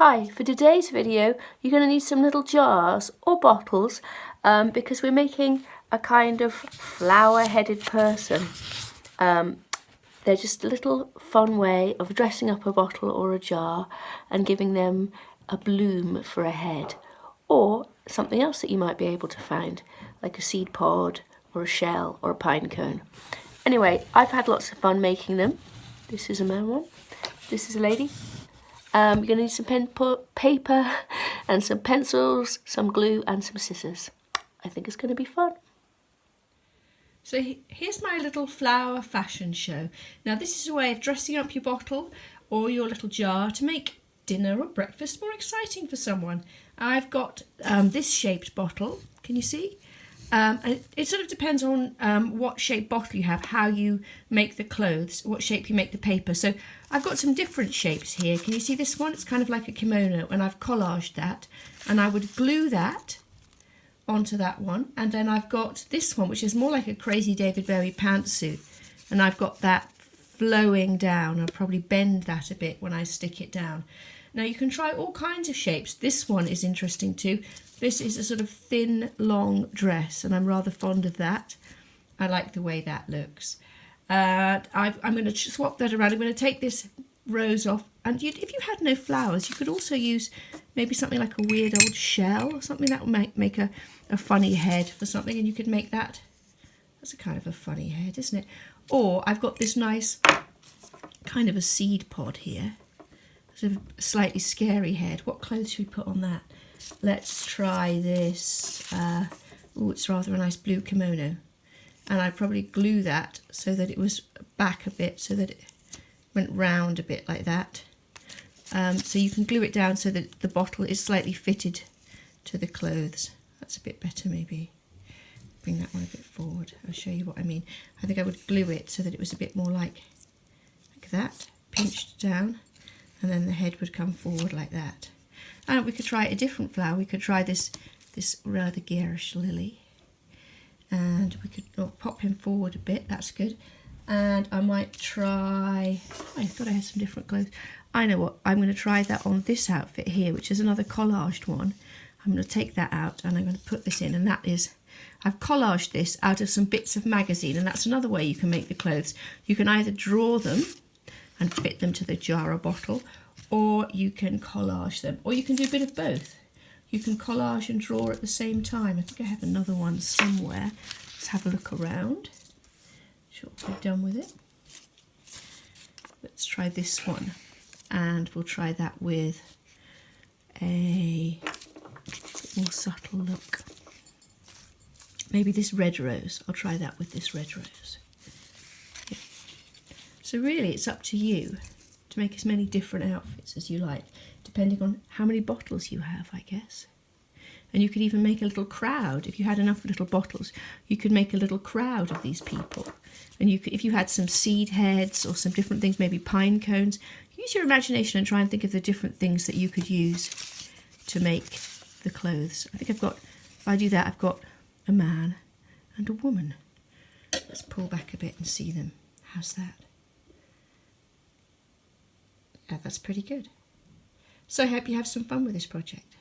Hi, for today's video you're going to need some little jars or bottles because we're making a kind of flower-headed person. They're just a little fun way of dressing up a bottle or a jar and giving them a bloom for a head, or something else that you might be able to find, like a seed pod or a shell or a pine cone. Anyway, I've had lots of fun making them. This is a man one, this is a lady. You're going to need some paper and some pencils, some glue and some scissors. I think it's going to be fun. So here's my little flower fashion show. Now this is a way of dressing up your bottle or your little jar to make dinner or breakfast more exciting for someone. I've got this shaped bottle, can you see? And it sort of depends on what shape bottle you have, how you make the clothes, what shape you make the paper. So I've got some different shapes here. Can you see this one? It's kind of like a kimono, and I've collaged that. And I would glue that onto that one. And then I've got this one, which is more like a crazy David Bowie pantsuit. And I've got that flowing down. I'll probably bend that a bit when I stick it down. Now you can try all kinds of shapes. This one is interesting too. This is a sort of thin, long dress, and I'm rather fond of that. I like the way that looks. I'm going to swap that around. I'm going to take this rose off, and if you had no flowers, you could also use maybe something like a weird old shell or something that would make a funny head for something, and you could make that. That's a kind of a funny head, isn't it? Or I've got this nice kind of a seed pod here. Sort of a slightly scary head. What clothes should we put on that? Let's try this. Oh, it's rather a nice blue kimono. And I'd probably glue that so that it was back a bit, so that it went round a bit like that. So you can glue it down so that the bottle is slightly fitted to the clothes. That's a bit better maybe. Bring that one a bit forward. I'll show you what I mean. I think I would glue it so that it was a bit more like that, pinched down. And then the head would come forward like that. And we could try a different flower. We could try this rather garish lily. And we could pop him forward a bit. That's good. And I might try... I thought I had some different clothes. I know what. I'm going to try that on this outfit here, which is another collaged one. I'm going to take that out and I'm going to put this in. And that is... I've collaged this out of some bits of magazine. And that's another way you can make the clothes. You can either draw them and fit them to the jar or bottle, or you can collage them, or you can do a bit of both. You can collage and draw at the same time. I think I have another one somewhere. Let's have a look around. Sure, we're done with it. Let's try this one, and we'll try that with a more subtle look. Maybe this red rose. I'll try that with this red rose. So really it's up to you to make as many different outfits as you like, depending on how many bottles you have, I guess. And you could even make a little crowd. If you had enough little bottles, you could make a little crowd of these people. And you could, if you had some seed heads or some different things, maybe pine cones, use your imagination and try and think of the different things that you could use to make the clothes. I think if I do that, I've got a man and a woman. Let's pull back a bit and see them. How's that? Yeah, that's pretty good. So I hope you have some fun with this project.